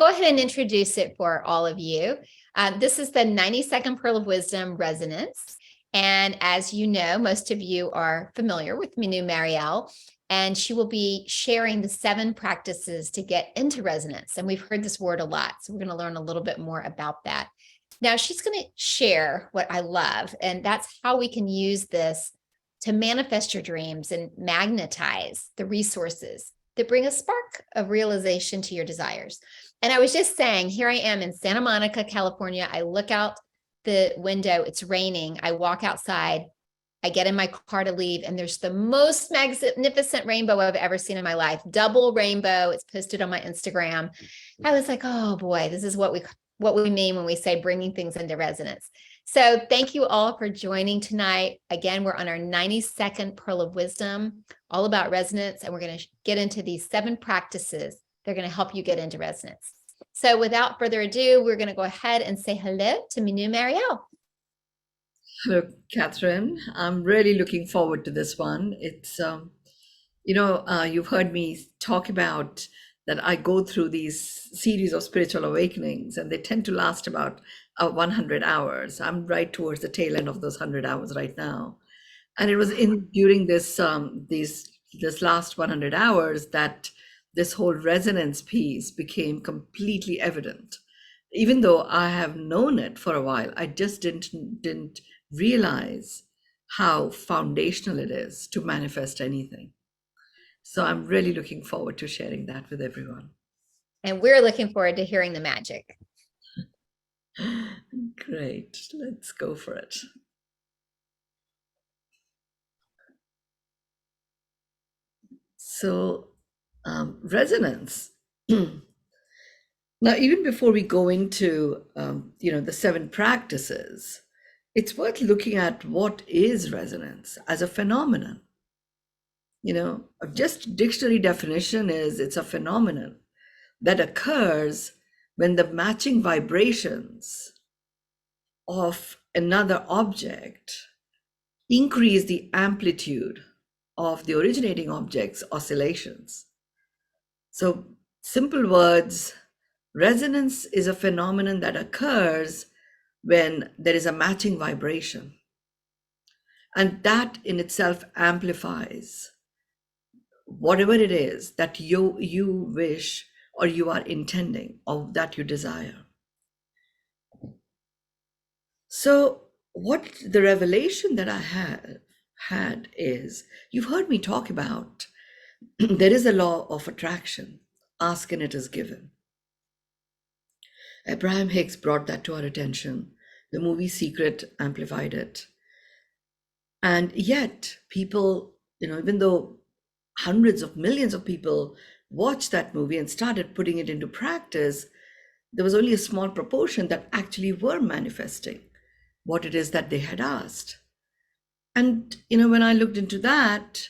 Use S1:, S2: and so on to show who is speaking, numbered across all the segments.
S1: go ahead and introduce it for all of you. This is the 90-second Pearl of Wisdom resonance. And as you know, most of you are familiar with Mynoo Maryel, and she will be sharing the 7 practices to get into resonance. And we've heard this word a lot, so we're going to learn a little bit more about that. Now, she's going to share what I love, and that's how we can use this to manifest your dreams and magnetize the resources that bring a spark of realization to your desires. And I was just saying, here I am in Santa Monica, California. I look out the window, it's raining. I walk outside, I get in my car to leave, and there's the most magnificent rainbow I've ever seen in my life. Double rainbow. It's posted on my Instagram. I was like, oh boy, this is what we mean when we say bringing things into resonance. So thank you all for joining tonight. Again, we're on our 90-second Pearl of Wisdom, all about resonance, and we're going to get into these 7 practices. They're going to help you get into resonance. So without further ado, we're going to go ahead and say hello to Mynoo Maryel.
S2: Hello, Catherine. I'm really looking forward to this one. It's, you've heard me talk about that I go through these series of spiritual awakenings, and they tend to last about 100 hours. I'm right towards the tail end of those 100 hours right now. And it was during this last 100 hours that this whole resonance piece became completely evident. Even though I have known it for a while, I just didn't realize how foundational it is to manifest anything. So I'm really looking forward to sharing that with everyone.
S1: And we're looking forward to hearing the magic.
S2: Great, let's go for it. So resonance. Now, even before we go into the 7 practices, it's worth looking at what is resonance as a phenomenon. Just dictionary definition is it's a phenomenon that occurs when the matching vibrations of another object increase the amplitude of the originating object's oscillations. So, simple words, resonance is a phenomenon that occurs when there is a matching vibration. And that in itself amplifies whatever it is that you wish or you are intending or that you desire. So what the revelation that I had is, you've heard me talk about, there is a law of attraction. Ask and it is given. Abraham Hicks brought that to our attention. The movie Secret amplified it. And yet people, even though hundreds of millions of people watched that movie and started putting it into practice, there was only a small proportion that actually were manifesting what it is that they had asked. And when I looked into that,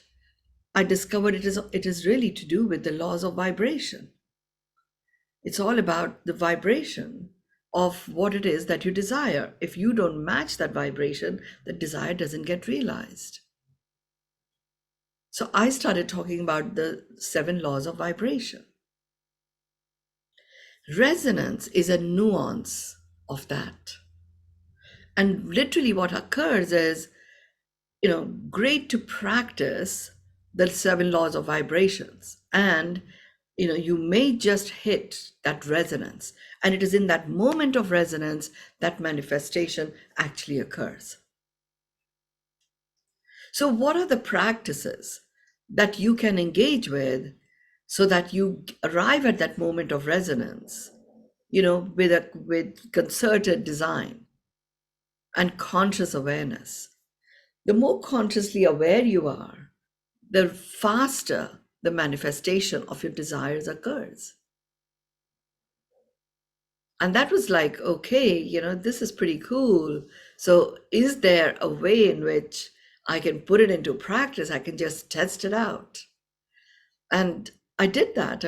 S2: I discovered it is really to do with the laws of vibration. It's all about the vibration of what it is that you desire. If you don't match that vibration, the desire doesn't get realized. So I started talking about the 7 laws of vibration. Resonance is a nuance of that. And literally what occurs is, great to practice the 7 laws of vibrations. And, you may just hit that resonance. And it is in that moment of resonance that manifestation actually occurs. So what are the practices that you can engage with so that you arrive at that moment of resonance, with concerted design and conscious awareness? The more consciously aware you are, the faster the manifestation of your desires occurs. And that was like, okay, this is pretty cool. So is there a way in which I can put it into practice? I can just test it out. And I did that.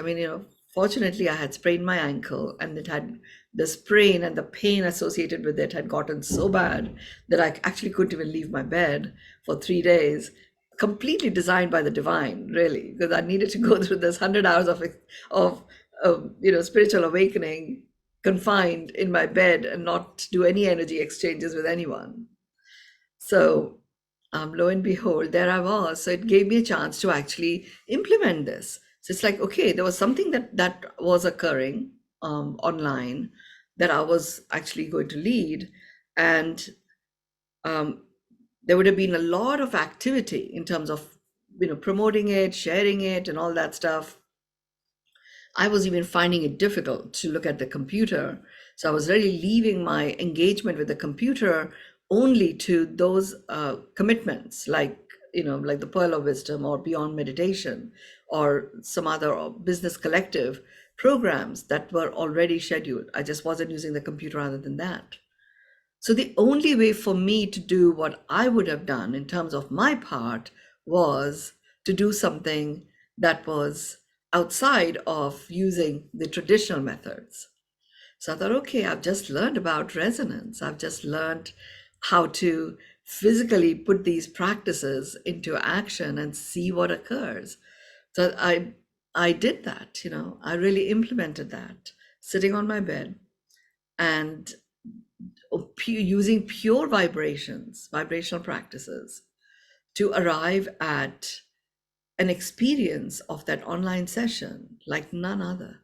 S2: Fortunately, I had sprained my ankle, and it had the sprain and the pain associated with it had gotten so bad that I actually couldn't even leave my bed for 3 days. Completely designed by the divine, really, because I needed to go through this 100 hours of spiritual awakening confined in my bed and not do any energy exchanges with anyone. So, lo and behold, there I was. So it gave me a chance to actually implement this. So it's like, okay, there was something that was occurring online that I was actually going to lead, and um, there would have been a lot of activity in terms of promoting it, sharing it, and all that stuff. I was even finding it difficult to look at the computer. So I was really leaving my engagement with the computer only to those commitments, like the Pearl of Wisdom or Beyond Meditation or some other business collective programs that were already scheduled. I just wasn't using the computer other than that. So the only way for me to do what I would have done in terms of my part was to do something that was outside of using the traditional methods. So I thought, okay, I've just learned about resonance. I've just learned how to physically put these practices into action and see what occurs. So I did that, I really implemented that, sitting on my bed and using pure vibrational practices to arrive at an experience of that online session like none other,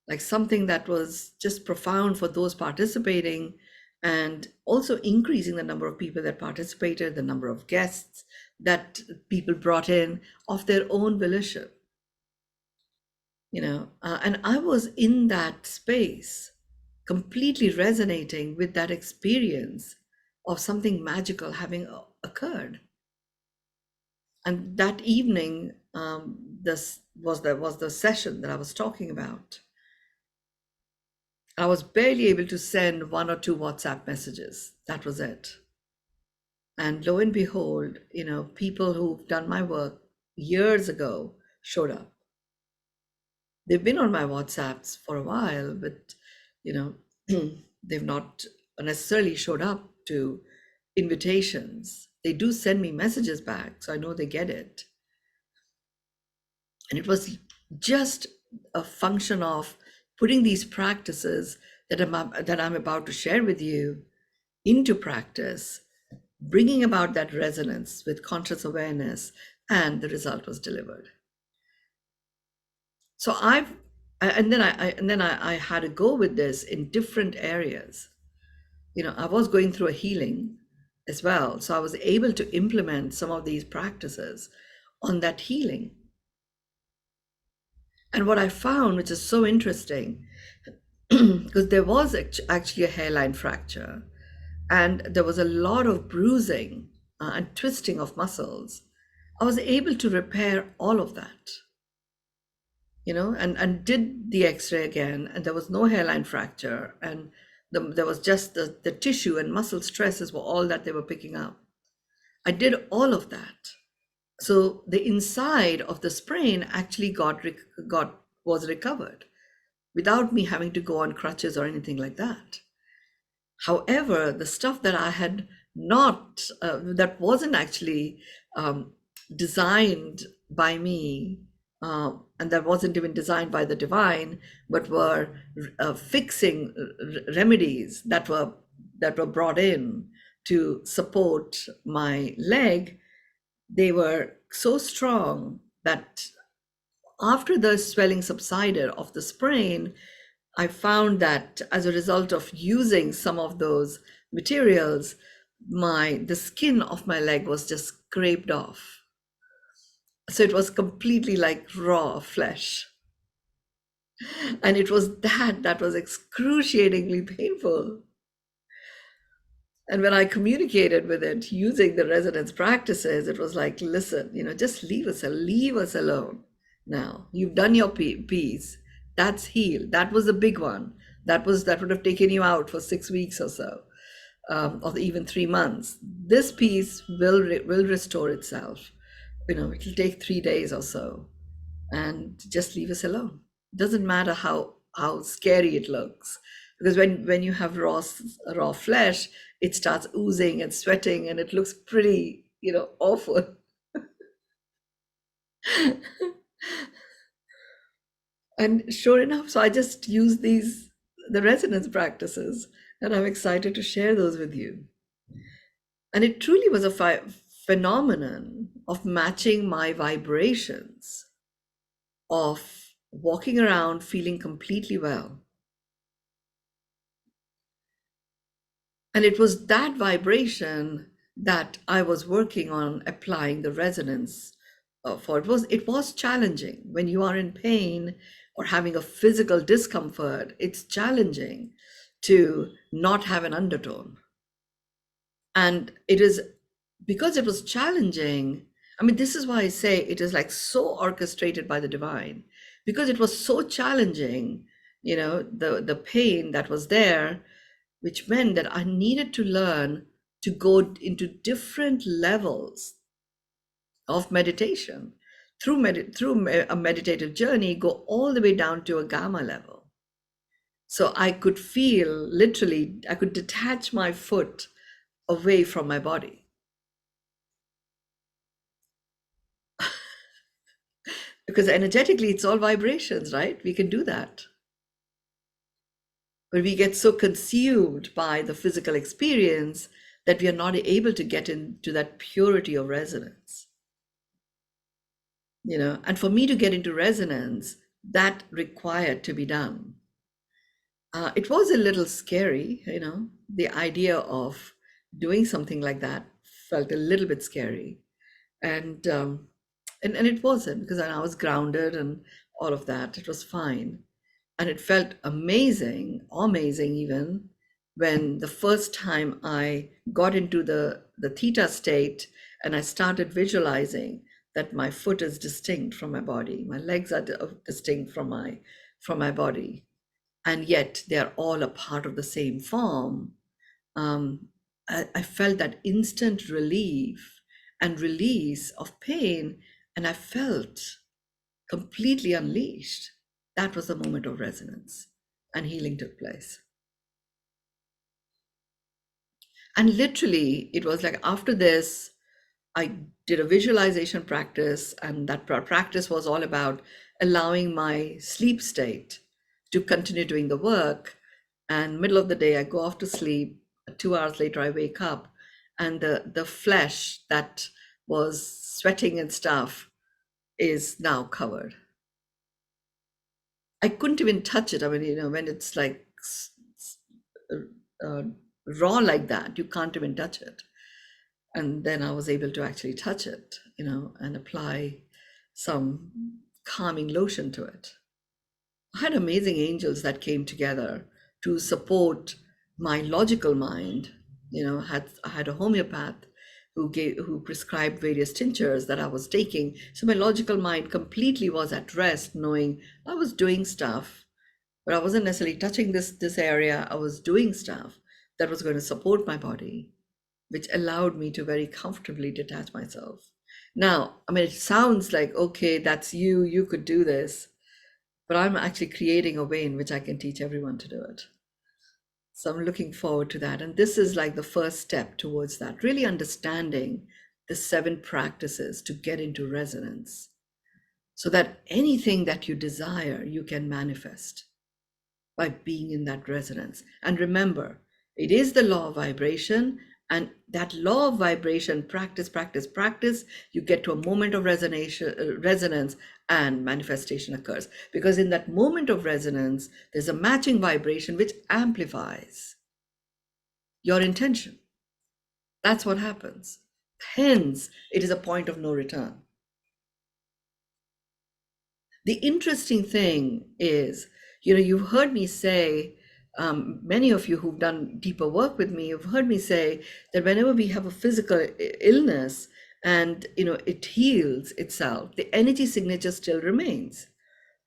S2: like something that was just profound for those participating, and also increasing the number of people that participated, the number of guests that people brought in of their own volition, and I was in that space completely resonating with that experience of something magical having occurred. And that evening, this was the session that I was talking about. I was barely able to send one or two WhatsApp messages. That was it. And lo and behold, people who've done my work years ago showed up. They've been on my WhatsApps for a while, but you know, they've not necessarily showed up to invitations. They do send me messages back, so I know they get it. And it was just a function of putting these practices that I'm about to share with you into practice, bringing about that resonance with conscious awareness, and the result was delivered. So I had to go with this in different areas. I was going through a healing as well, so I was able to implement some of these practices on that healing. And what I found, which is so interesting, because there was actually a hairline fracture, and there was a lot of bruising and twisting of muscles. I was able to repair all of that, and did the x-ray again, and there was no hairline fracture, and there was just the tissue and muscle stresses were all that they were picking up. I did all of that. So the inside of the sprain actually was recovered without me having to go on crutches or anything like that. However, the stuff that I had not, that wasn't actually designed by me, and that wasn't even designed by the divine, but were fixing remedies that were brought in to support my leg. They were so strong that after the swelling subsided of the sprain, I found that as a result of using some of those materials, the skin of my leg was just scraped off. So it was completely like raw flesh. And it was that was excruciatingly painful. And when I communicated with it using the resonance practices, it was like, listen, just leave us alone. Now you've done your piece. That's healed. That was the big one. That would have taken you out for 6 weeks or so, or even 3 months. This piece will restore itself. It'll take 3 days or so, and just leave us alone. It doesn't matter how scary it looks, because when you have raw flesh, it starts oozing and sweating, and it looks pretty awful. And sure enough, so I just use the resonance practices, and I'm excited to share those with you. And it truly was a phenomenon of matching my vibrations, of walking around feeling completely well. And it was that vibration that I was working on applying the resonance for. It was challenging when you are in pain or having a physical discomfort. It's challenging to not have an undertone. And it is because it was challenging. I mean, this is why I say it is like so orchestrated by the divine, because it was so challenging, the pain that was there, which meant that I needed to learn to go into different levels of meditation through a meditative journey, go all the way down to a gamma level. So I could feel, literally, I could detach my foot away from my body. Because energetically, it's all vibrations, right? We can do that. But we get so consumed by the physical experience that we are not able to get into that purity of resonance. And for me to get into resonance, that required to be done. It was a little scary, the idea of doing something like that felt a little bit scary. And it wasn't, because I was grounded and all of that. It was fine. And it felt amazing even, when the first time I got into the theta state and I started visualizing that my foot is distinct from my body, my legs are distinct from my body, and yet they're all a part of the same form. I felt that instant relief and release of pain, and I felt completely unleashed. That was the moment of resonance, and healing took place. And literally, it was like after this, I did a visualization practice, and that practice was all about allowing my sleep state to continue doing the work. And middle of the day, I go off to sleep. 2 hours later, I wake up, and the flesh that was sweating and stuff is now covered. I couldn't even touch it. I mean, when it's like uh, raw like that, you can't even touch it. And then I was able to actually touch it, and apply some calming lotion to it. I had amazing angels that came together to support my logical mind. I had a homeopath who prescribed various tinctures that I was taking. So my logical mind completely was at rest, knowing I was doing stuff, but I wasn't necessarily touching this area. I was doing stuff that was going to support my body, which allowed me to very comfortably detach myself. Now, I mean, it sounds like, okay, that's you could do this, but I'm actually creating a way in which I can teach everyone to do it. So I'm looking forward to that. And this is like the first step towards that, really understanding the 7 practices to get into resonance, so that anything that you desire, you can manifest by being in that resonance. And remember, it is the law of vibration, and that law of vibration, practice, you get to a moment of resonance, and manifestation occurs. Because in that moment of resonance, there's a matching vibration which amplifies your intention. That's what happens. Hence, it is a point of no return. The interesting thing is, you've heard me say, many of you who've done deeper work with me, have heard me say that whenever we have a physical illness and, it heals itself, the energy signature still remains.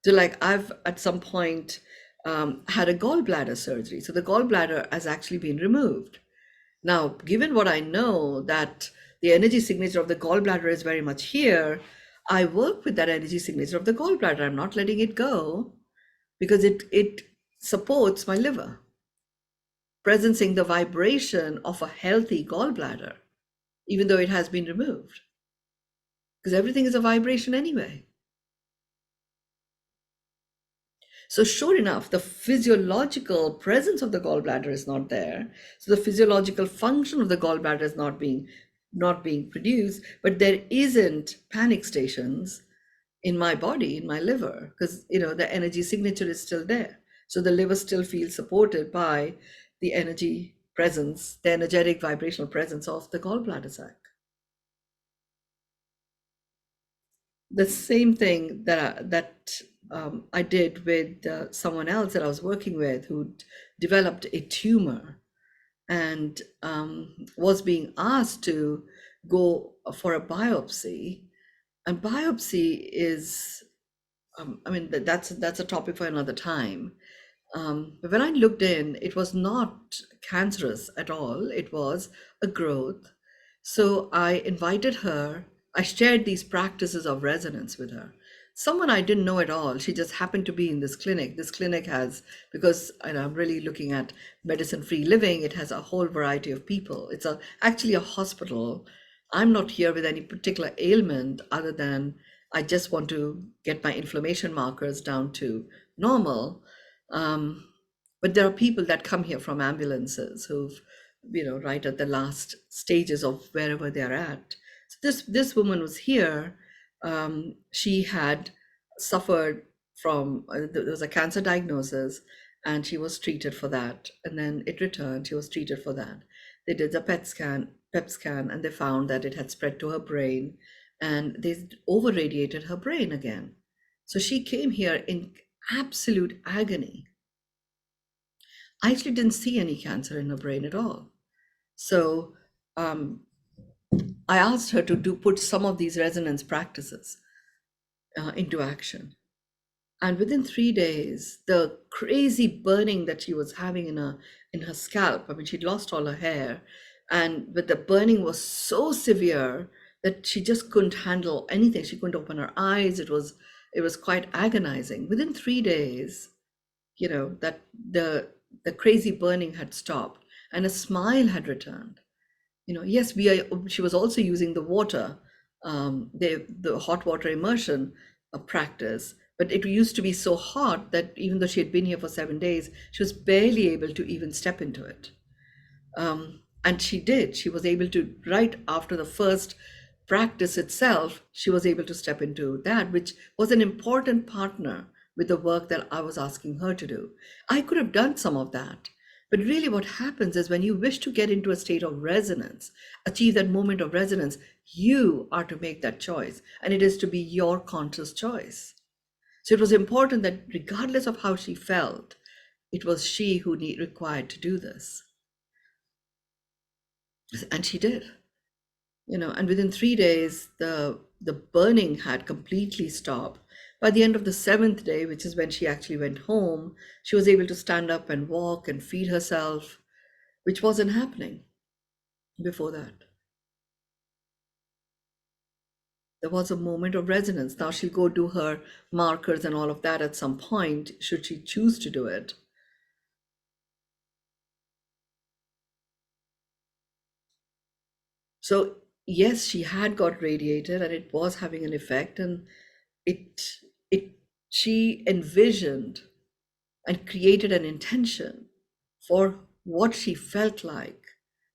S2: So like I've at some point had a gallbladder surgery. So the gallbladder has actually been removed. Now, given what I know, that the energy signature of the gallbladder is very much here, I work with that energy signature of the gallbladder. I'm not letting it go, because it supports my liver, presencing the vibration of a healthy gallbladder, even though it has been removed. Because everything is a vibration anyway. So sure enough, the physiological presence of the gallbladder is not there. So the physiological function of the gallbladder is not being produced, but there isn't panic stations in my body, in my liver, because the energy signature is still there. So the liver still feels supported by the energy presence, the energetic vibrational presence of the gallbladder sac. The same thing I did with someone else that I was working with who developed a tumor and was being asked to go for a biopsy. And biopsy is, I mean, that's a topic for another time. But when I looked in, it was not cancerous at all. It was a growth. So I invited her. I shared these practices of resonance with her. Someone I didn't know at all. She just happened to be in this clinic. This clinic has, because I'm really looking at medicine-free living, it has a whole variety of people. It's actually a hospital. I'm not here with any particular ailment other than I just want to get my inflammation markers down to normal. But there are people that come here from ambulances who've, right at the last stages of wherever they're at. So this woman was here. She had suffered from there was a cancer diagnosis, and she was treated for that. And then it returned. She was treated for that. They did a PET scan, and they found that it had spread to her brain, and they over radiated her brain again. So she came here in absolute agony. I actually didn't see any cancer in her brain at all. So I asked her to put some of these resonance practices into action. And within 3 days, the crazy burning that she was having in her scalp, I mean, she'd lost all her hair, but the burning was so severe that she just couldn't handle anything. She couldn't open her eyes. It was quite agonizing. Within 3 days, that the crazy burning had stopped and a smile had returned. Yes, she was also using the water, the hot water immersion practice, but it used to be so hot that even though she had been here for 7 days, she was barely able to even step into it. And she did. She was able to, right after the first practice itself, she was able to step into that, which was an important partner with the work that I was asking her to do. I could have done some of that. But really, what happens is when you wish to get into a state of resonance, achieve that moment of resonance, you are to make that choice. And it is to be your conscious choice. So it was important that regardless of how she felt, it was she who required to do this. And she did. And within 3 days, the burning had completely stopped. By the end of the 7th day, which is when she actually went home, she was able to stand up and walk and feed herself, which wasn't happening before that. There was a moment of resonance. Now she'll go do her markers and all of that at some point, should she choose to do it. So yes, she had got radiated and it was having an effect, and she envisioned and created an intention for what she felt like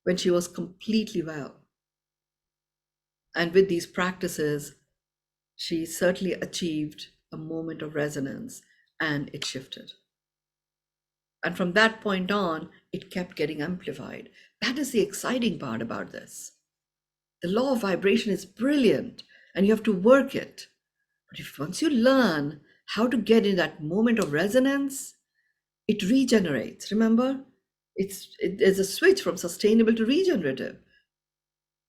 S2: when she was completely well. And with these practices, she certainly achieved a moment of resonance, and it shifted. And from that point on, it kept getting amplified. That is the exciting part about this. The law of vibration is brilliant, and you have to work it. But once you learn how to get in that moment of resonance, it regenerates. Remember, there's a switch from sustainable to regenerative.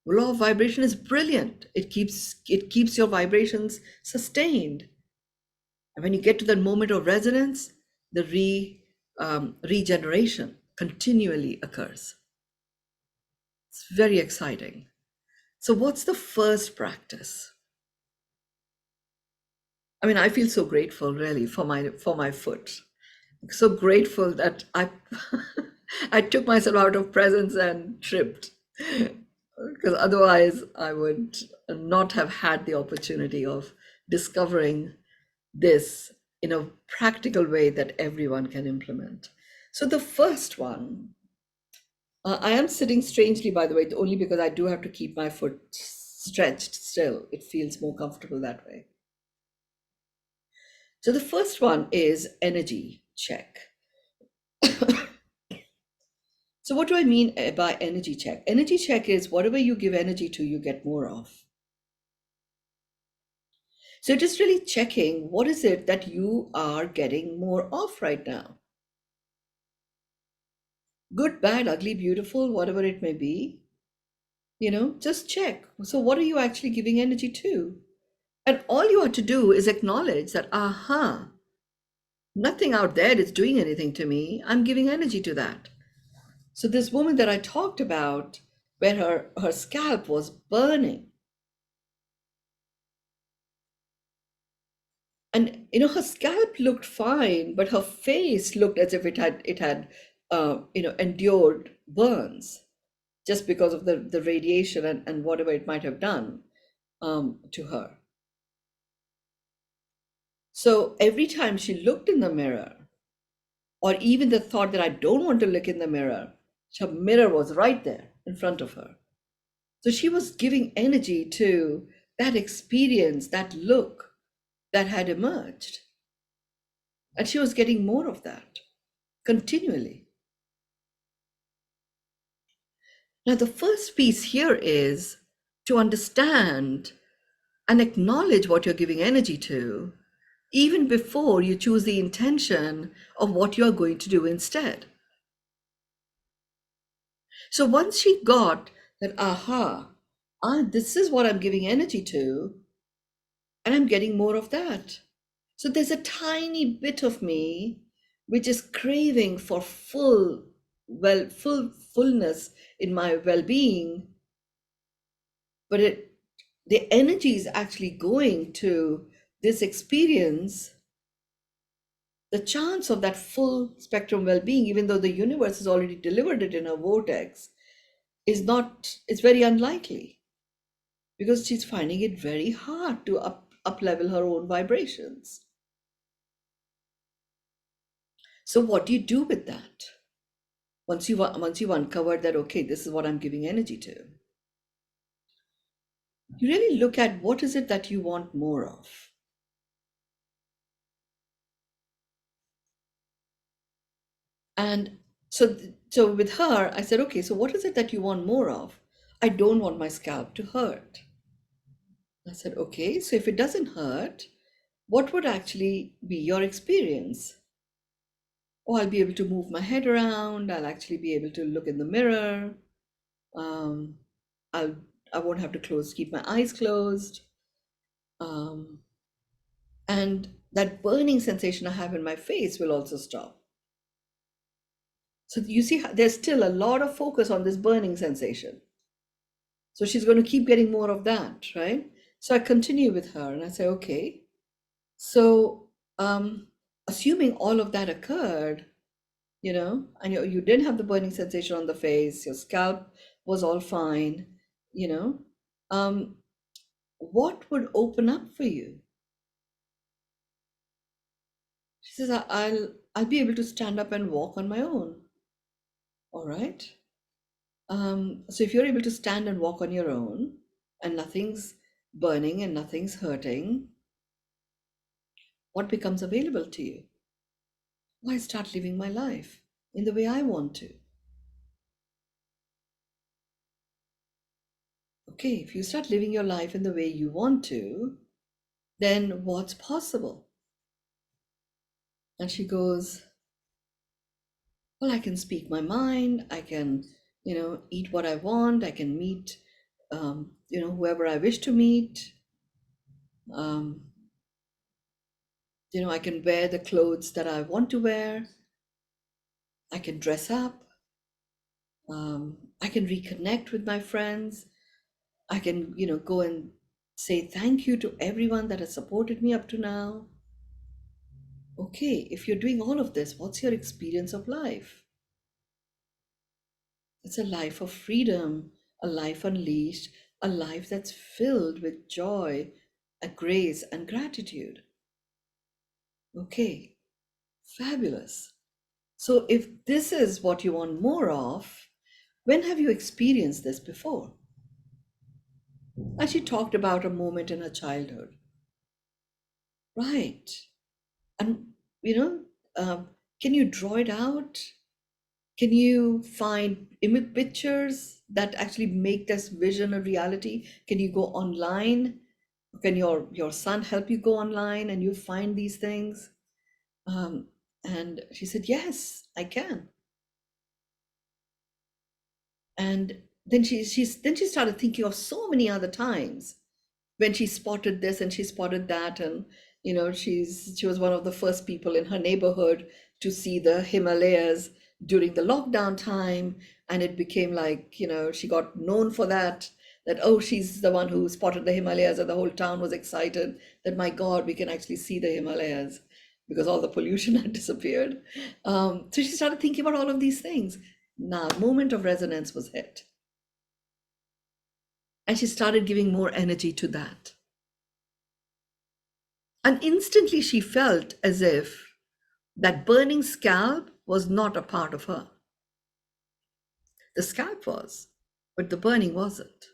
S2: The law of vibration is brilliant. It keeps your vibrations sustained. And when you get to that moment of resonance, the regeneration continually occurs. It's very exciting. So what's the first practice? I mean, I feel so grateful really for my foot. So grateful that I I took myself out of presence and tripped, because otherwise I would not have had the opportunity of discovering this in a practical way that everyone can implement. So the first one, I am sitting strangely, by the way, only because I do have to keep my foot stretched still. It feels more comfortable that way. So the first one is energy check. So what do I mean by energy check? Energy check is whatever you give energy to, you get more of. So just really checking what is it that you are getting more of right now. Good, bad, ugly, beautiful, whatever it may be, just check. So what are you actually giving energy to? And all you have to do is acknowledge that, nothing out there is doing anything to me. I'm giving energy to that. So this woman that I talked about, where her scalp was burning, and her scalp looked fine, but her face looked as if it had endured burns just because of the radiation and whatever it might have done to her. So every time she looked in the mirror, or even the thought that I don't want to look in the mirror, her mirror was right there in front of her. So she was giving energy to that experience, that look that had emerged. And she was getting more of that continually. Now, the first piece here is to understand and acknowledge what you're giving energy to, even before you choose the intention of what you're going to do instead. So once she got that, this is what I'm giving energy to, and I'm getting more of that. So there's a tiny bit of me which is craving for fullness in my well-being, but the energy is actually going to this experience. The chance of that full spectrum well-being, even though the universe has already delivered it in a vortex, it's very unlikely, because she's finding it very hard to up level her own vibrations. So what do you do with that? Once you've uncovered that, okay, this is what I'm giving energy to, you really look at what is it that you want more of. And so with her, I said, okay, so what is it that you want more of? I don't want my scalp to hurt. I said, okay, so if it doesn't hurt, what would actually be your experience? Oh, I'll be able to move my head around. I'll actually be able to look in the mirror. Um, I won't have to keep my eyes closed. And that burning sensation I have in my face will also stop. So you see, there's still a lot of focus on this burning sensation. So she's going to keep getting more of that, right? So I continue with her and I say, okay, so assuming all of that occurred, and you didn't have the burning sensation on the face, your scalp was all fine, um, what would open up for you? She says, I'll be able to stand up and walk on my own. All right. So if you're able to stand and walk on your own, and nothing's burning and nothing's hurting, what becomes available to you? Why start living my life in the way I want to? Okay, if you start living your life in the way you want to, then what's possible? And she goes, well, I can speak my mind. I can, eat what I want. I can meet, whoever I wish to meet. Um, I can wear the clothes that I want to wear. I can dress up. I can reconnect with my friends. I can, go and say thank you to everyone that has supported me up to now. Okay, if you're doing all of this, what's your experience of life? It's a life of freedom, a life unleashed, a life that's filled with joy, a grace, and gratitude. Okay, fabulous. So if this is what you want more of, when have you experienced this before? And she talked about a moment in her childhood. Right. And, you know, can you draw it out? Can you find image pictures that actually make this vision a reality? Can you go online? Can your son help you go online and you find these things? Um, and she said, yes, I can. And then she started thinking of so many other times when she spotted this and she spotted that, and she was one of the first people in her neighborhood to see the Himalayas during the lockdown time, and it became like, she got known for that oh, she's the one who spotted the Himalayas, and the whole town was excited that, my God, we can actually see the Himalayas because all the pollution had disappeared. So she started thinking about all of these things. Now moment of resonance was hit, and she started giving more energy to that. And instantly she felt as if that burning scalp was not a part of her. The scalp was, but the burning wasn't.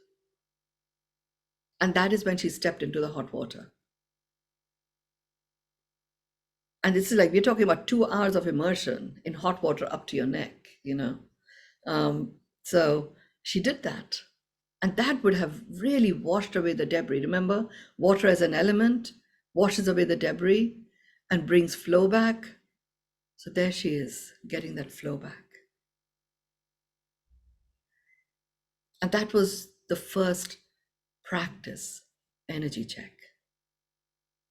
S2: And that is when she stepped into the hot water. And this is like, we're talking about 2 hours of immersion in hot water up to your neck. So she did that. And that would have really washed away the debris. Remember, water as an element washes away the debris and brings flow back. So there she is, getting that flow back. And that was the first practice energy check.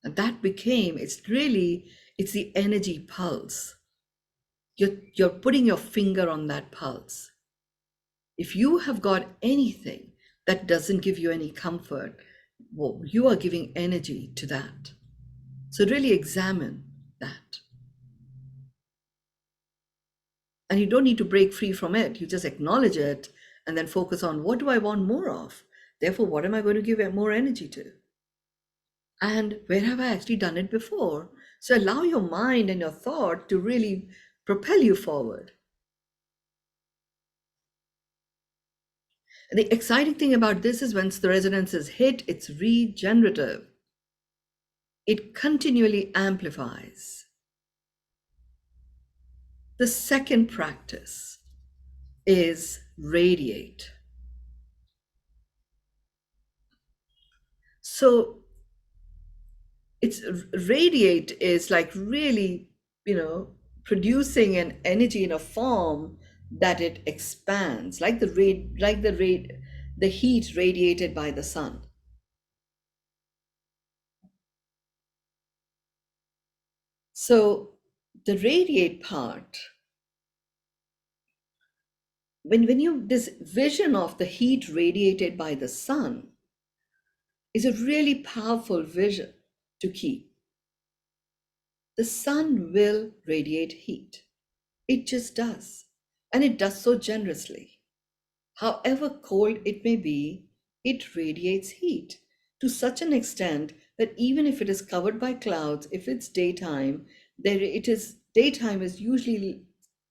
S2: And that became, it's the energy pulse. You're putting your finger on that pulse. If you have got anything that doesn't give you any comfort, well, you are giving energy to that. So really examine that. And you don't need to break free from it. You just acknowledge it and then focus on, what do I want more of? Therefore, what am I going to give more energy to? And where have I actually done it before? So allow your mind and your thought to really propel you forward. And the exciting thing about this is, once the resonance is hit, it's regenerative. It continually amplifies. The second practice is radiate. So it's radiate is like really, producing an energy in a form that it expands, like the heat radiated by the sun. So the radiate part, when you this vision of the heat radiated by the sun is a really powerful vision to keep. The sun will radiate heat. It just does. And it does so generously. However cold it may be, it radiates heat to such an extent that even if it is covered by clouds, if it's daytime, daytime is usually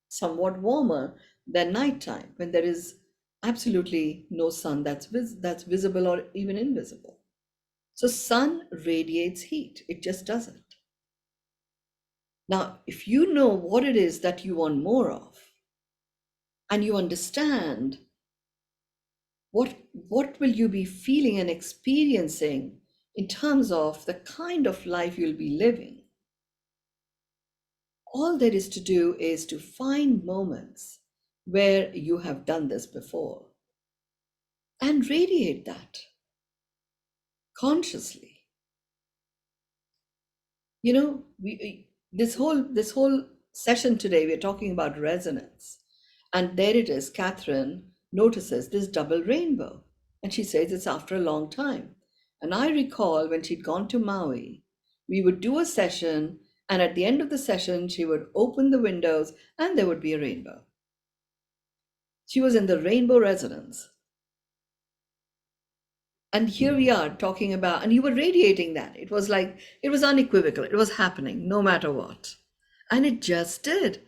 S2: somewhat warmer than nighttime, when there is absolutely no sun that's visible or even invisible. So sun radiates heat. It just doesn't. Now, if you know what it is that you want more of, and you understand what will you be feeling and experiencing in terms of the kind of life you'll be living, all there is to do is to find moments where you have done this before and radiate that consciously. This whole session today, we're talking about resonance. And there it is, Catherine notices this double rainbow. And she says it's after a long time. And I recall when she'd gone to Maui, we would do a session, and at the end of the session, she would open the windows and there would be a rainbow. She was in the rainbow resonance. And here we are talking about, and you were radiating that. It was like, it was unequivocal. It was happening no matter what. And it just did.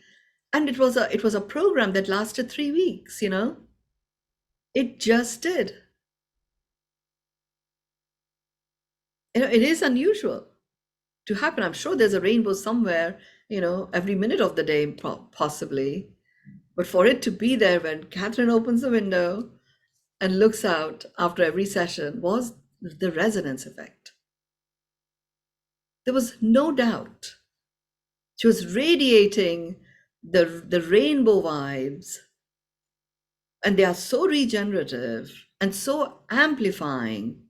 S2: And it was a program that lasted 3 weeks, you know? It just did. You know, it is unusual to happen. I'm sure there's a rainbow somewhere, you know, every minute of the day, possibly. But for it to be there when Catherine opens the window and looks out after every session was the resonance effect. There was no doubt. She was radiating the rainbow vibes, and they are so regenerative and so amplifying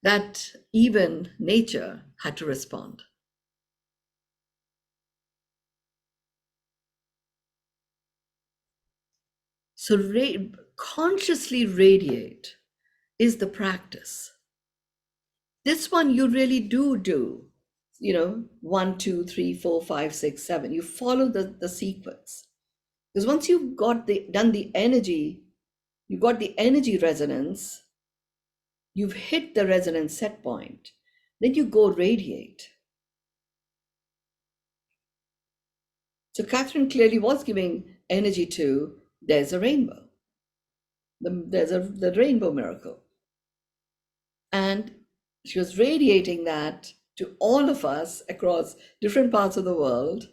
S2: that even nature had to respond. So consciously radiate is the practice. This one you really do, you know, 1, 2, 3, 4, 5, 6, 7. You follow the sequence. Because once you've got done the energy, you've got the energy resonance, you've hit the resonance set point, then you go radiate. So Catherine clearly was giving energy to there's a rainbow. The rainbow miracle. And she was radiating that to all of us across different parts of the world.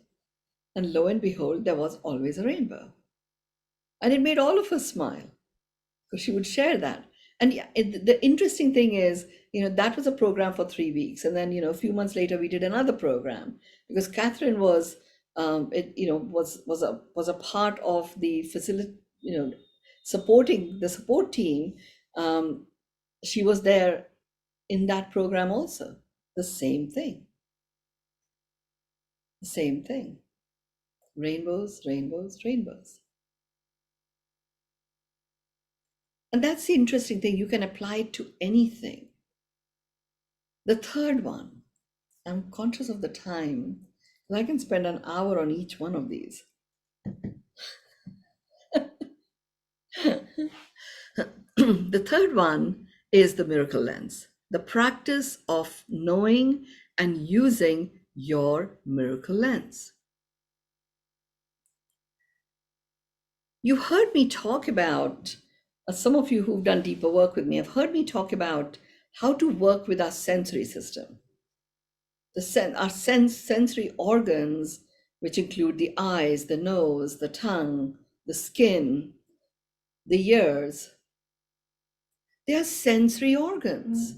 S2: And lo and behold, there was always a rainbow. And it made all of us smile because she would share that. And yeah, the interesting thing is, you know, that was a program for 3 weeks. And then, you know, a few months later, we did another program because Catherine was, was a part of the facility, you know, supporting the support team. She was there in that program also. The same thing. The same thing. Rainbows, rainbows, rainbows. And that's the interesting thing. You can apply it to anything. The third one, I'm conscious of the time, and I can spend an hour on each one of these. The third one is the miracle lens, the practice of knowing and using your miracle lens. You heard me talk about, some of you who've done deeper work with me have heard me talk about how to work with our sensory system. Our sensory organs, which include the eyes, the nose, the tongue, the skin, the ears, they are sensory organs.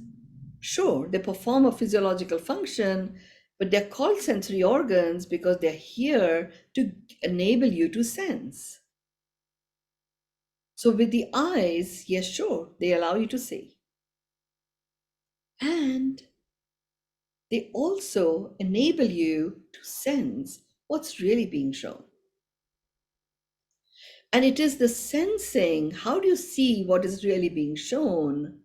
S2: Sure, they perform a physiological function, but they're called sensory organs because they're here to enable you to sense. So with the eyes, yes, sure, they allow you to see. And they also enable you to sense what's really being shown. And it is the sensing, how do you see what is really being shown?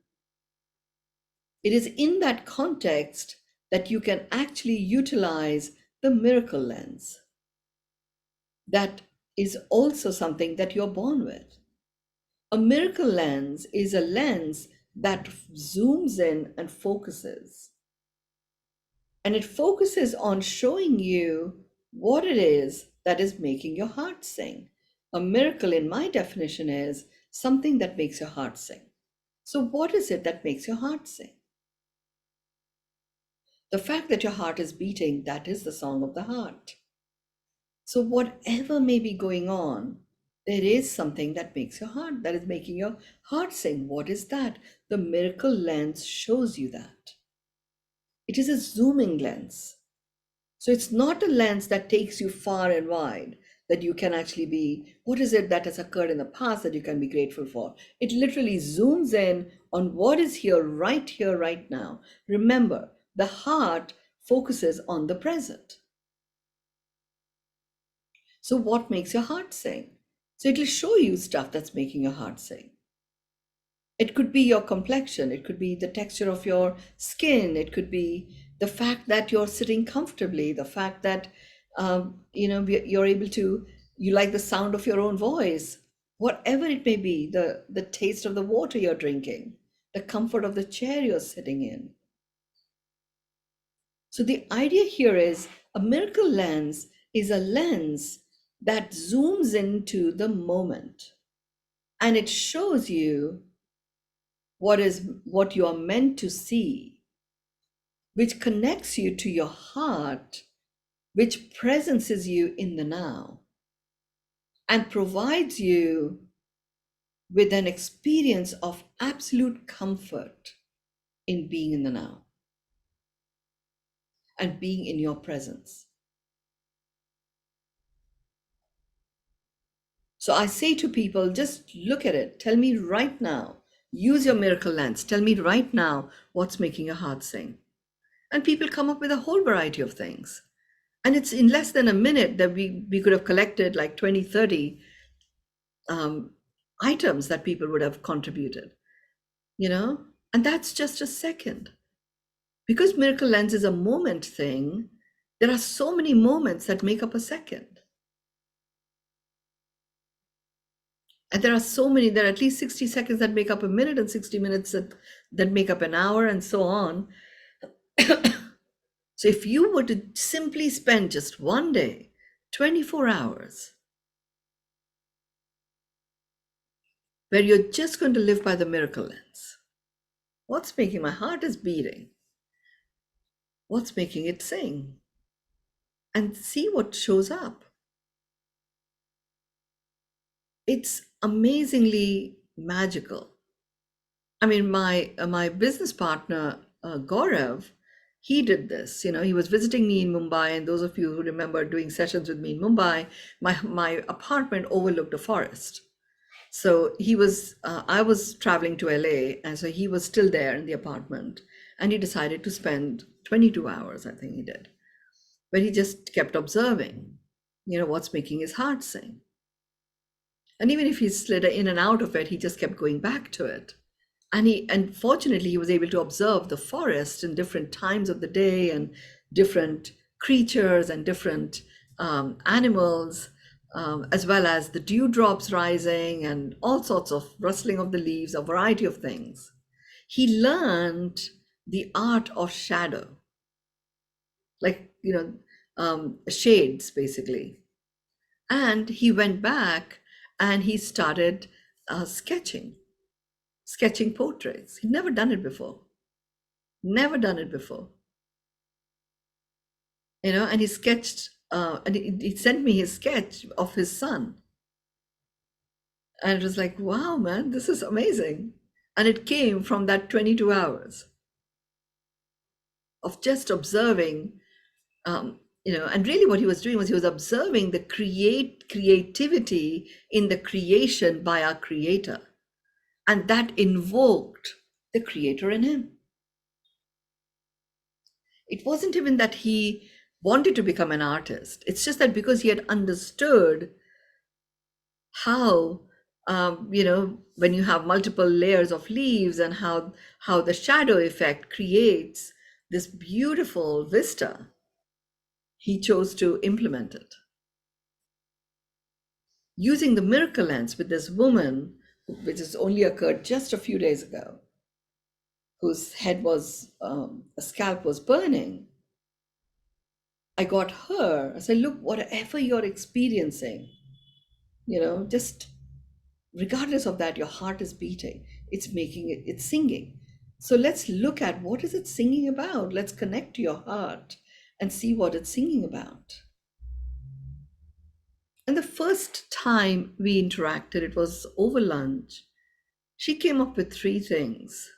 S2: It is in that context that you can actually utilize the miracle lens. That is also something that you're born with. A miracle lens is a lens that zooms in and focuses. And it focuses on showing you what it is that is making your heart sing. A miracle, in my definition, is something that makes your heart sing. So, what is it that makes your heart sing? The fact that your heart is beating, that is the song of the heart. So, whatever may be going on, there is something that makes your heart, that is making your heart sing. What is that? The miracle lens shows you that. It is a zooming lens. So it's not a lens that takes you far and wide, that you can actually be, what is it that has occurred in the past that you can be grateful for? It literally zooms in on what is here, right now. Remember, the heart focuses on the present. So what makes your heart sing? So it'll show you stuff that's making your heart sing. It could be your complexion, it could be the texture of your skin, it could be the fact that you're sitting comfortably, the fact that you're able to, you like the sound of your own voice, whatever it may be, the taste of the water you're drinking. the comfort of the chair you're sitting in. So the idea here is a miracle lens is a lens that zooms into the moment, and it shows you what you are meant to see, which connects you to your heart, which presences you in the now, and provides you with an experience of absolute comfort in being in the now and being in your presence. So I say to people, just look at it. Tell me right now, use your miracle lens. Tell me right now what's making your heart sing. And people come up with a whole variety of things. And it's in less than a minute that we could have collected like 20, 30 items that people would have contributed, And that's just a second. Because miracle lens is a moment thing, there are so many moments that make up a second. And there are at least 60 seconds that make up a minute, and 60 minutes that make up an hour, and so on. So if you were to simply spend just one day, 24 hours, where you're just going to live by the miracle lens, what's making my heart is beating? What's making it sing? And see what shows up. It's amazingly magical. I mean, my business partner, Gaurav, he did this. He was visiting me in Mumbai, and those of you who remember doing sessions with me in Mumbai, my apartment overlooked a forest. So I was traveling to LA, and so he was still there in the apartment, and he decided to spend 22 hours, I think he did, where he just kept observing, what's making his heart sing. And even if he slid in and out of it, he just kept going back to it. And fortunately, he was able to observe the forest in different times of the day and different creatures and different animals, as well as the dewdrops rising and all sorts of rustling of the leaves, a variety of things. He learned the art of shadow, like, shades, basically. And he went back and he started sketching portraits. He'd never done it before. Never done it before. And he sketched, and he sent me his sketch of his son. And it was like, wow, man, this is amazing. And it came from that 22 hours of just observing, and really what he was doing was he was observing the creativity in the creation by our creator. And that invoked the creator in him. It wasn't even that he wanted to become an artist. It's just that because he had understood how, when you have multiple layers of leaves and how the shadow effect creates this beautiful vista, he chose to implement it. Using the miracle lens with this woman, which has only occurred just a few days ago, whose head was, a scalp was burning. I got her. I said, look, whatever you're experiencing, just regardless of that, your heart is beating. It's singing. So let's look at what is it singing about. Let's connect to your heart and see what it's singing about. And the first time we interacted, it was over lunch. She came up with 3 things.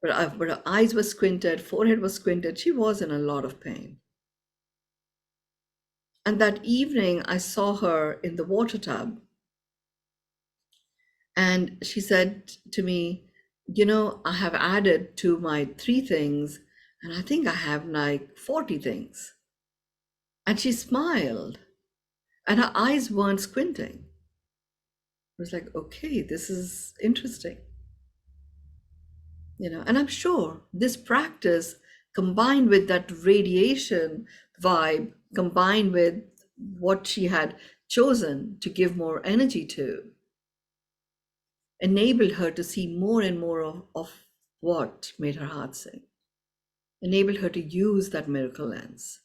S2: But her eyes were squinted, forehead was squinted. She was in a lot of pain. And that evening, I saw her in the water tub. And she said to me, I have added to my 3 things, and I think I have like 40 things. And she smiled, and her eyes weren't squinting. I was like, okay, this is interesting. And I'm sure this practice combined with that radiation vibe, combined with what she had chosen to give more energy to, enabled her to see more and more of what made her heart sing, enabled her to use that miracle lens.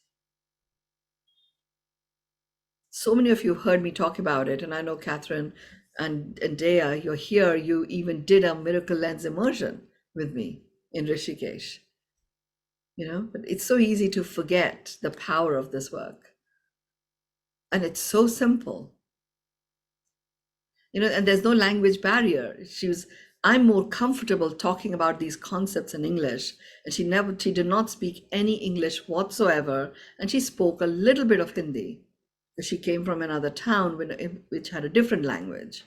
S2: So many of you have heard me talk about it, and I know Catherine and Dea, you're here, you even did a miracle lens immersion with me in Rishikesh. But it's so easy to forget the power of this work. And it's so simple. And there's no language barrier. I'm more comfortable talking about these concepts in English. And she did not speak any English whatsoever. And she spoke a little bit of Hindi. She came from another town which had a different language.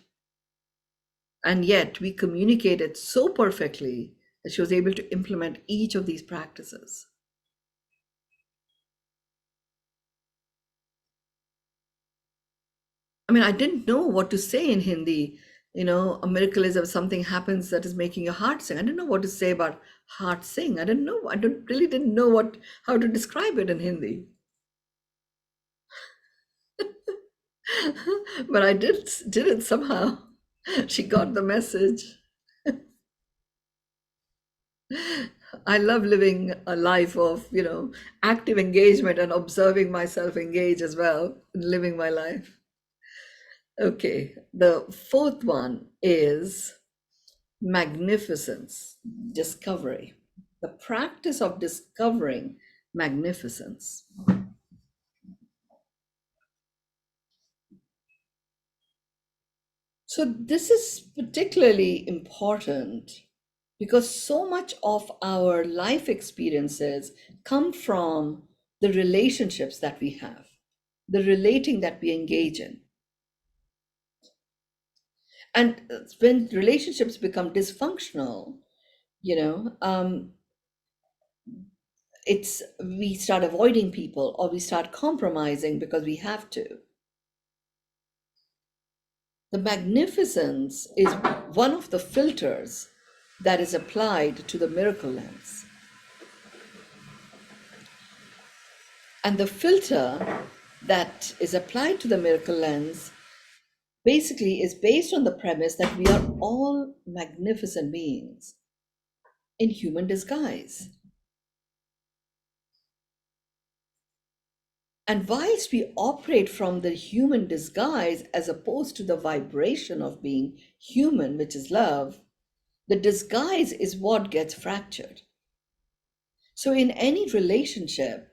S2: And yet we communicated so perfectly that she was able to implement each of these practices. I mean, I didn't know what to say in Hindi. A miracle is if something happens that is making your heart sing. I didn't know what to say about heart sing. I didn't know. Really didn't know how to describe it in Hindi. But I did it somehow. She got the message. I love living a life of, active engagement and observing myself engage as well in living my life. Okay, the fourth one is magnificence, discovery, the practice of discovering magnificence. So, this is particularly important because so much of our life experiences come from the relationships that we have, the relating that we engage in. And when relationships become dysfunctional, you know, um, we start avoiding people or we start compromising because we have to. The magnificence is one of the filters that is applied to the miracle lens. And the filter that is applied to the miracle lens basically is based on the premise that we are all magnificent beings in human disguise. And whilst we operate from the human disguise as opposed to the vibration of being human, which is love, the disguise is what gets fractured. So, in any relationship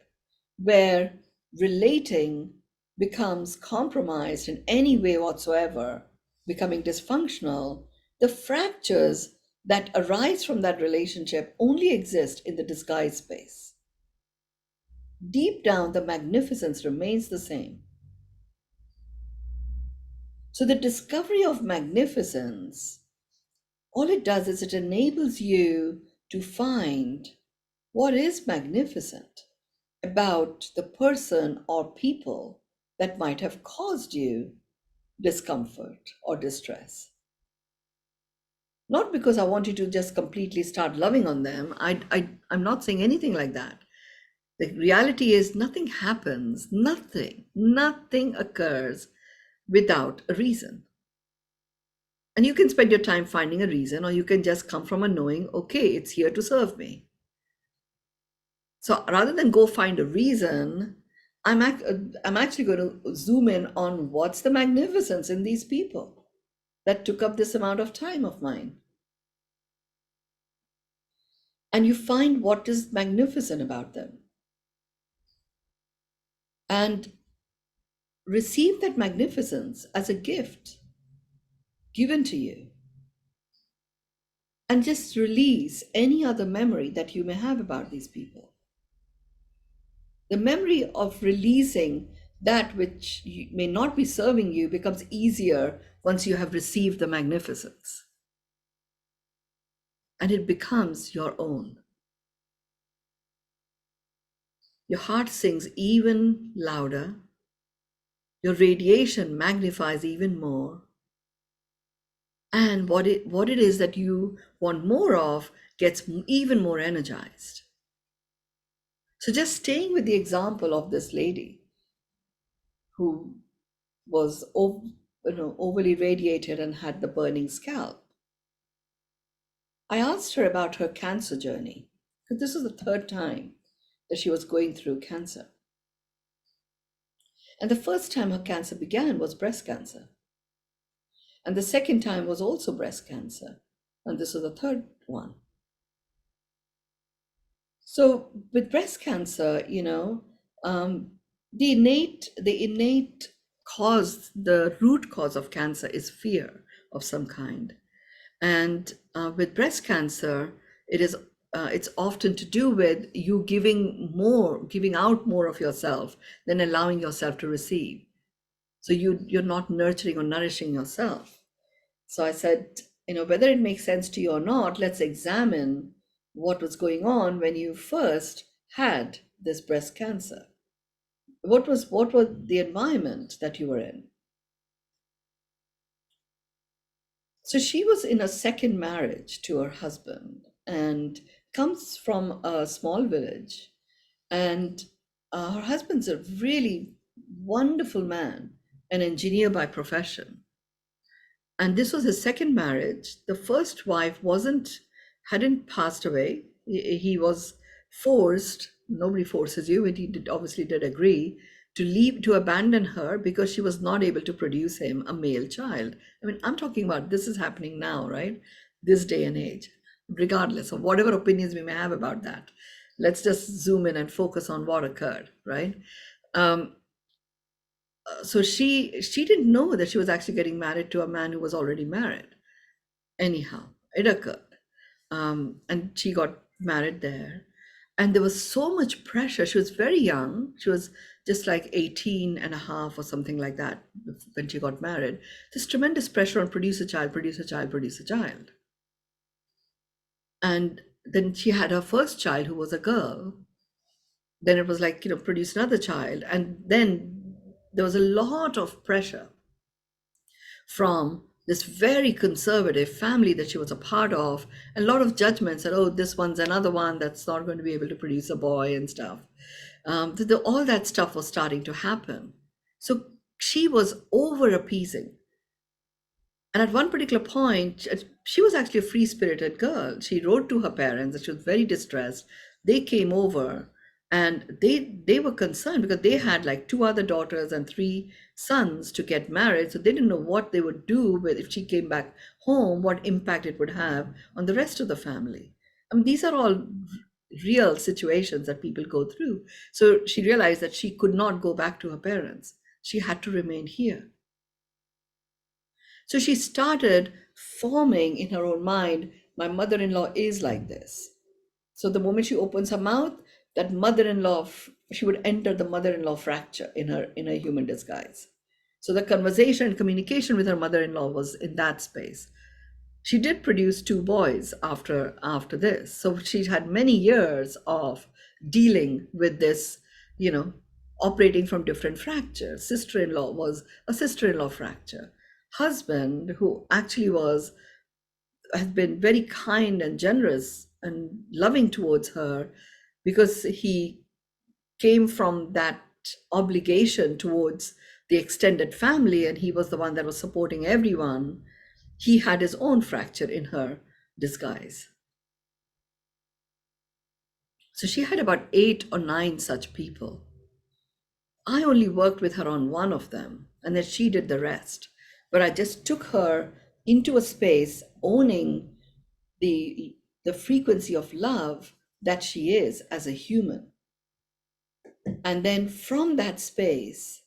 S2: where relating becomes compromised in any way whatsoever, becoming dysfunctional, the fractures that arise from that relationship only exist in the disguise space. Deep down, the magnificence remains the same. So, the discovery of magnificence, all it does is it enables you to find what is magnificent about the person or people that might have caused you discomfort or distress. Not because I want you to just completely start loving on them. I'm not saying anything like that. The reality is nothing happens, nothing occurs without a reason. And you can spend your time finding a reason, or you can just come from a knowing, okay, it's here to serve me. So rather than go find a reason, I'm actually going to zoom in on what's the magnificence in these people that took up this amount of time of mine. And you find what is magnificent about them. And receive that magnificence as a gift given to you. And just release any other memory that you may have about these people. The memory of releasing that which may not be serving you becomes easier once you have received the magnificence. And it becomes your own. Your heart sings even louder. Your radiation magnifies even more. And what it is that you want more of gets even more energized. So just staying with the example of this lady who was overly radiated and had the burning scalp. I asked her about her cancer journey, because this was the third time that she was going through cancer. And the first time her cancer began was breast cancer. And the second time was also breast cancer. And this was the third one. So with breast cancer, the innate cause, the root cause of cancer is fear of some kind. And with breast cancer, it's often to do with you giving out more of yourself than allowing yourself to receive. So you're not nurturing or nourishing yourself. So I said, whether it makes sense to you or not, let's examine what was going on when you first had this breast cancer. What was the environment that you were in? So she was in a second marriage to her husband and comes from a small village. And her husband's a really wonderful man, an engineer by profession. And this was his second marriage. The first wife hadn't passed away. He was forced, nobody forces you, and he obviously did agree to abandon her because she was not able to produce him a male child. I mean, I'm talking about this is happening now, right? This day and age, regardless of whatever opinions we may have about that. Let's just zoom in and focus on what occurred, right? Um, so she didn't know that she was actually getting married to a man who was already married. Anyhow, it occurred. And she got married there. And there was so much pressure. She was very young. She was just like 18 and a half or something like that when she got married. This tremendous pressure on produce a child, produce a child, produce a child. And then she had her first child, who was a girl. Then it was like, produce another child. And then there was a lot of pressure from this very conservative family that she was a part of, and a lot of judgments that, oh, this one's another one that's not going to be able to produce a boy and stuff. All that stuff was starting to happen. So she was over appeasing. And at one particular point, she was actually a free spirited girl. She wrote to her parents that she was very distressed. They came over and they were concerned because they had like two other daughters and three sons to get married. So they didn't know what they would do with if she came back home, what impact it would have on the rest of the family. I mean, these are all real situations that people go through. So she realized that she could not go back to her parents. She had to remain here. So she started forming in her own mind, my mother-in-law is like this. So the moment she opens her mouth, that mother-in-law, she would enter the mother-in-law fracture in her human disguise. So the conversation and communication with her mother-in-law was in that space. She did produce two boys after this. So she had many years of dealing with this, operating from different fractures. Sister-in-law was a sister-in-law fracture. Husband, who actually has been very kind and generous and loving towards her because he came from that obligation towards the extended family, and he was the one that was supporting everyone. He had his own fracture in her disguise. So she had about 8 or 9 such people. I only worked with her on one of them, and then she did the rest. But I just took her into a space owning the frequency of love that she is as a human. And then from that space,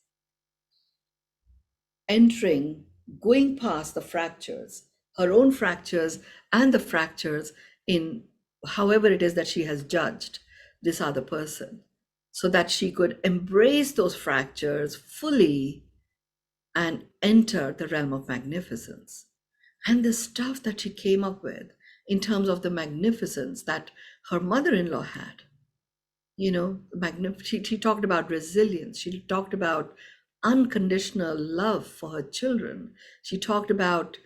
S2: entering, going past the fractures, her own fractures and the fractures in however it is that she has judged this other person, so that she could embrace those fractures fully and enter the realm of magnificence. And the stuff that she came up with in terms of the magnificence that her mother-in-law had, she talked about resilience. She talked about unconditional love for her children. She talked about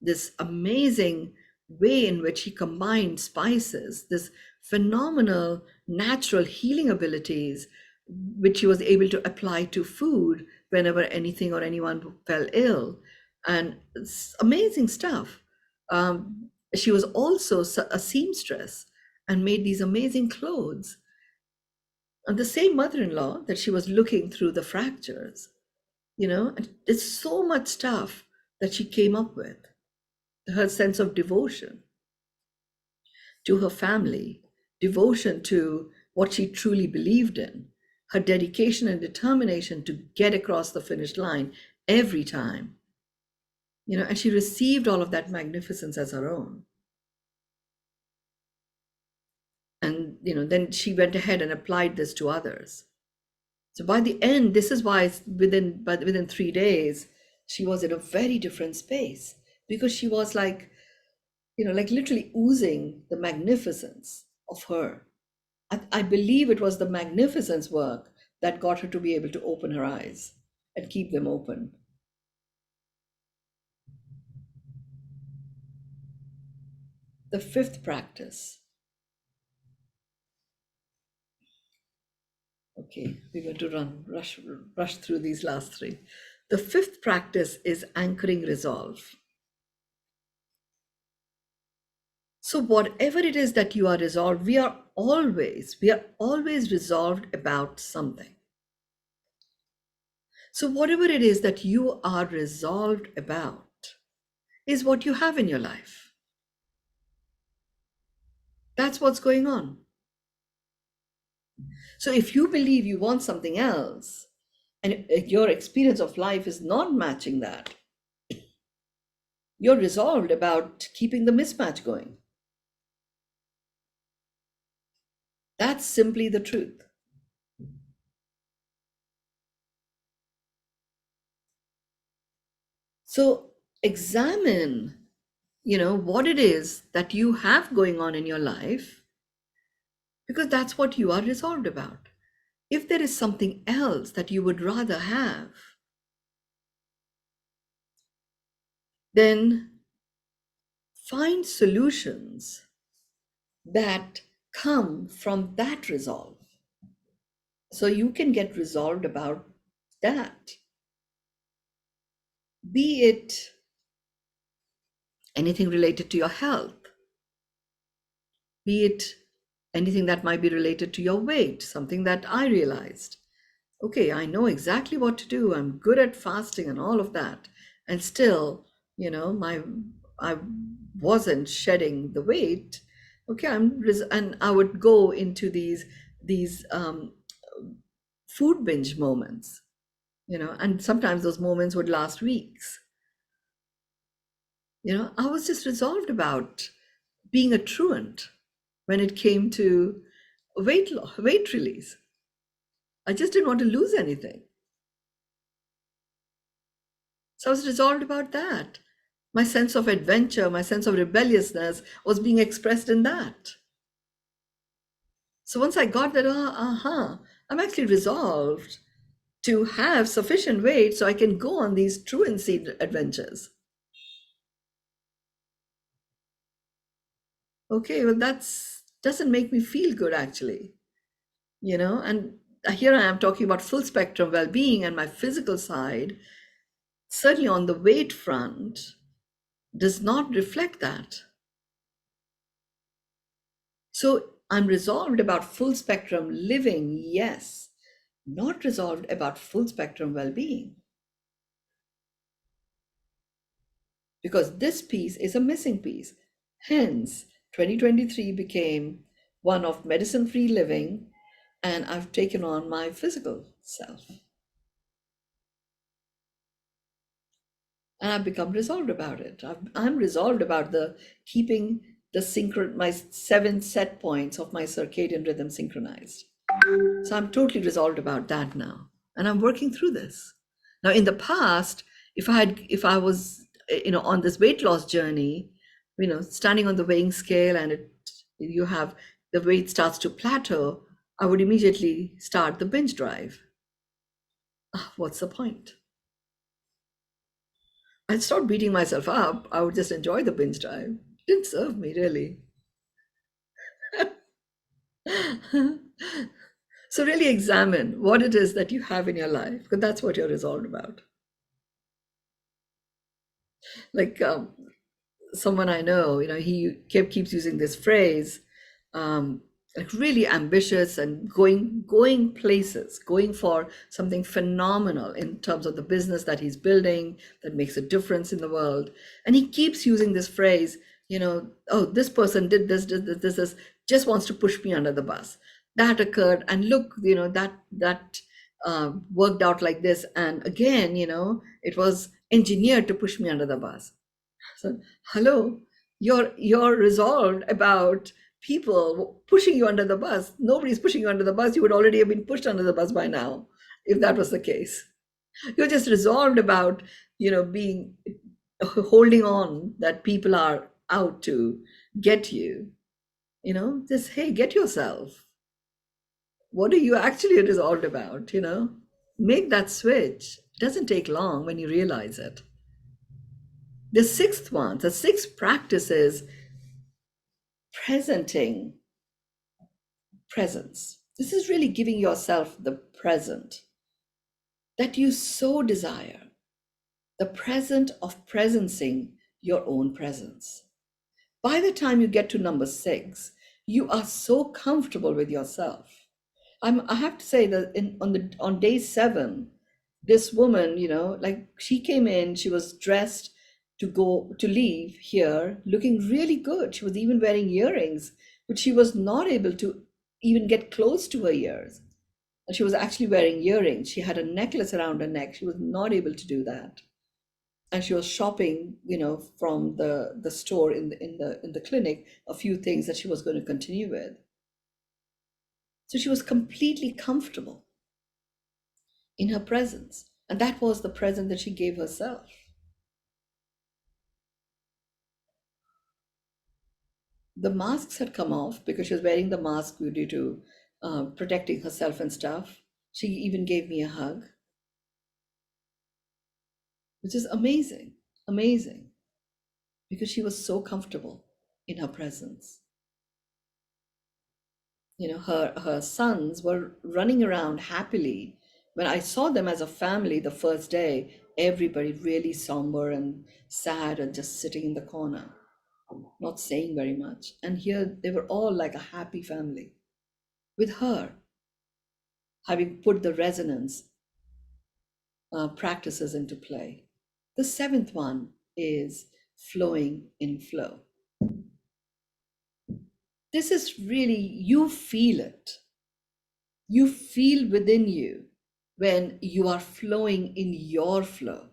S2: this amazing way in which he combined spices, this phenomenal natural healing abilities, which he was able to apply to food whenever anything or anyone fell ill. And it's amazing stuff. She was also a seamstress and made these amazing clothes. And the same mother-in-law that she was looking through the fractures, and there's so much stuff that she came up with. Her sense of devotion to her family, devotion to what she truly believed in, her dedication and determination to get across the finish line every time, and she received all of that magnificence as her own. And, then she went ahead and applied this to others. So by the end, this is why within 3 days, she was in a very different space, because she was like literally oozing the magnificence of her. I believe it was the magnificence work that got her to be able to open her eyes and keep them open. The fifth practice. Okay, we're going to rush through these last three. The fifth practice is anchoring resolve. So whatever it is that you are resolved, we are always resolved about something. So whatever it is that you are resolved about is what you have in your life. That's what's going on. So if you believe you want something else, and your experience of life is not matching that, you're resolved about keeping the mismatch going. That's simply the truth. So examine, what it is that you have going on in your life, because that's what you are resolved about. If there is something else that you would rather have, then find solutions that come from that resolve. So you can get resolved about that. Be it anything related to your health, be it anything that might be related to your weight, something that I realized. Okay, I know exactly what to do. I'm good at fasting and all of that. And still, I wasn't shedding the weight. Okay, and I would go into these food binge moments, and sometimes those moments would last weeks. I was just resolved about being a truant when it came to weight release. I just didn't want to lose anything. So I was resolved about that. My sense of adventure, my sense of rebelliousness was being expressed in that. So once I got that, I'm actually resolved to have sufficient weight so I can go on these truancy adventures. Okay, well, doesn't make me feel good, actually. And here I am talking about full spectrum well-being, and my physical side, certainly on the weight front, does not reflect that. So I'm resolved about full spectrum living, yes, not resolved about full spectrum well-being. Because this piece is a missing piece. Hence, 2023 became one of medicine-free living, and I've taken on my physical self. And I've become resolved about it. I'm resolved about keeping my 7 set points of my circadian rhythm synchronized. So I'm totally resolved about that now, and I'm working through this. Now, in the past, if I was, on this weight loss journey, standing on the weighing scale, and the weight starts to plateau, I would immediately start the binge drive. What's the point? I'd stop beating myself up. I would just enjoy the binge drive. It didn't serve me, really. So really examine what it is that you have in your life, because that's what you're resolved about. Like someone I know, he keeps using this phrase, um, like really ambitious and going places, going for something phenomenal in terms of the business that he's building that makes a difference in the world. And he keeps using this phrase, oh, this person did this, just wants to push me under the bus. That occurred, and look, that worked out like this. And again, it was engineered to push me under the bus. So, hello, you're resolved about people pushing you under the bus. Nobody's pushing you under the bus. You would already have been pushed under the bus by now, if that was the case. You're just resolved about, being holding on that people are out to get you. Just hey, get yourself. What are you actually resolved about? Make that switch. It doesn't take long when you realize it. The sixth practice is presenting presence. This is really giving yourself the present that you so desire, the present of presencing your own presence. By the time you get to number 6, you are so comfortable with yourself. I have to say that on day 7, this woman, like she came in, she was dressed to leave here looking really good. She was even wearing earrings, but she was not able to even get close to her ears. And she was actually wearing earrings. She had a necklace around her neck. She was not able to do that. And she was shopping, from the store in the clinic, a few things that she was going to continue with. So she was completely comfortable in her presence. And that was the present that she gave herself. The masks had come off because she was wearing the mask due to protecting herself and stuff. She even gave me a hug, which is amazing, amazing, because she was so comfortable in her presence. Her sons were running around happily. When I saw them as a family the first day, everybody really somber and sad and just sitting in the corner, not saying very much. And here they were all like a happy family with her having put the resonance practices into play. The 7th one is flowing in flow. This is really, you feel it. You feel within you when you are flowing in your flow.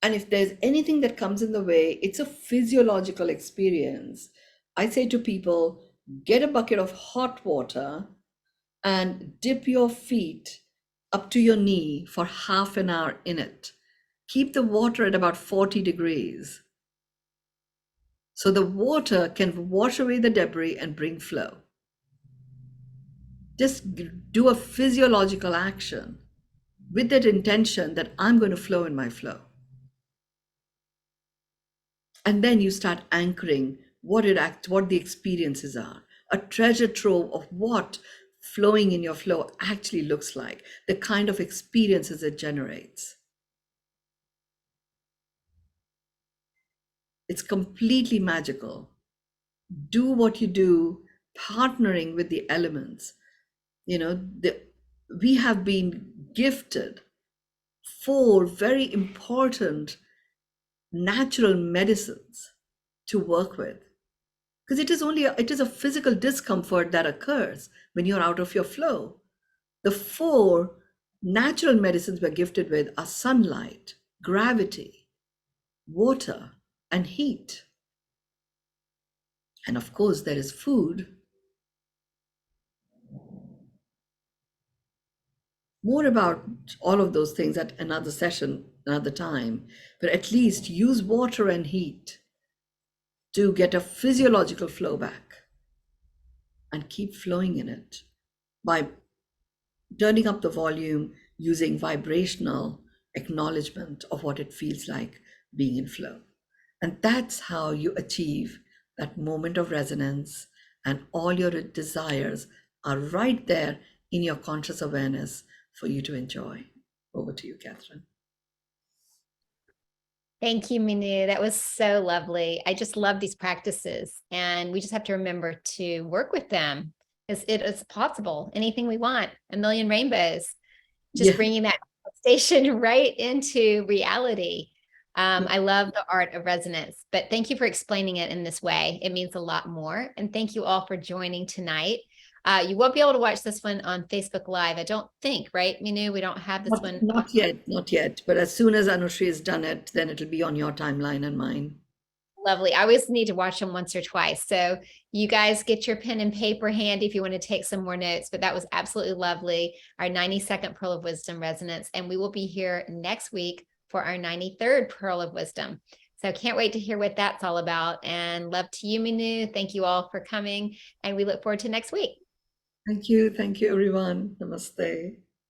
S2: And if there's anything that comes in the way, it's a physiological experience. I say to people, get a bucket of hot water and dip your feet up to your knee for half an hour in it. Keep the water at about 40 degrees. So the water can wash away the debris and bring flow. Just do a physiological action with that intention that I'm going to flow in my flow. And then you start anchoring what the experiences are. A treasure trove of what flowing in your flow actually looks like, the kind of experiences it generates. It's completely magical. Do what you do, partnering with the elements. We have been gifted 4 very important natural medicines to work with, because it is a physical discomfort that occurs when you're out of your flow. The 4 natural medicines we're gifted with are sunlight, gravity, water, and heat. And of course, there is food. More about all of those things at another session, another time, but at least use water and heat to get a physiological flow back and keep flowing in it by turning up the volume, using vibrational acknowledgement of what it feels like being in flow. And that's how you achieve that moment of resonance, and all your desires are right there in your conscious awareness for you to enjoy. Over to you, Catherine.
S1: Thank you, Mynoo. That was so lovely. I just love these practices, and we just have to remember to work with them. It is possible. Anything we want, a million rainbows, just
S2: Yeah.
S1: bringing that station right into reality. I love the art of resonance, but thank you for explaining it in this way. It means a lot more. And thank you all for joining tonight. You won't be able to watch this one on Facebook Live, I don't think, right, Mynoo? We don't have this one on.
S2: Not yet, not yet. But as soon as Anushri has done it, then it'll be on your timeline and mine.
S1: Lovely. I always need to watch them once or twice. So you guys get your pen and paper handy if you want to take some more notes, but that was absolutely lovely. Our 92nd Pearl of Wisdom resonance. And we will be here next week for our 93rd Pearl of Wisdom. So can't wait to hear what that's all about. And love to you, Mynoo. Thank you all for coming. And we look forward to next week.
S2: Thank you. Thank you, everyone. Namaste.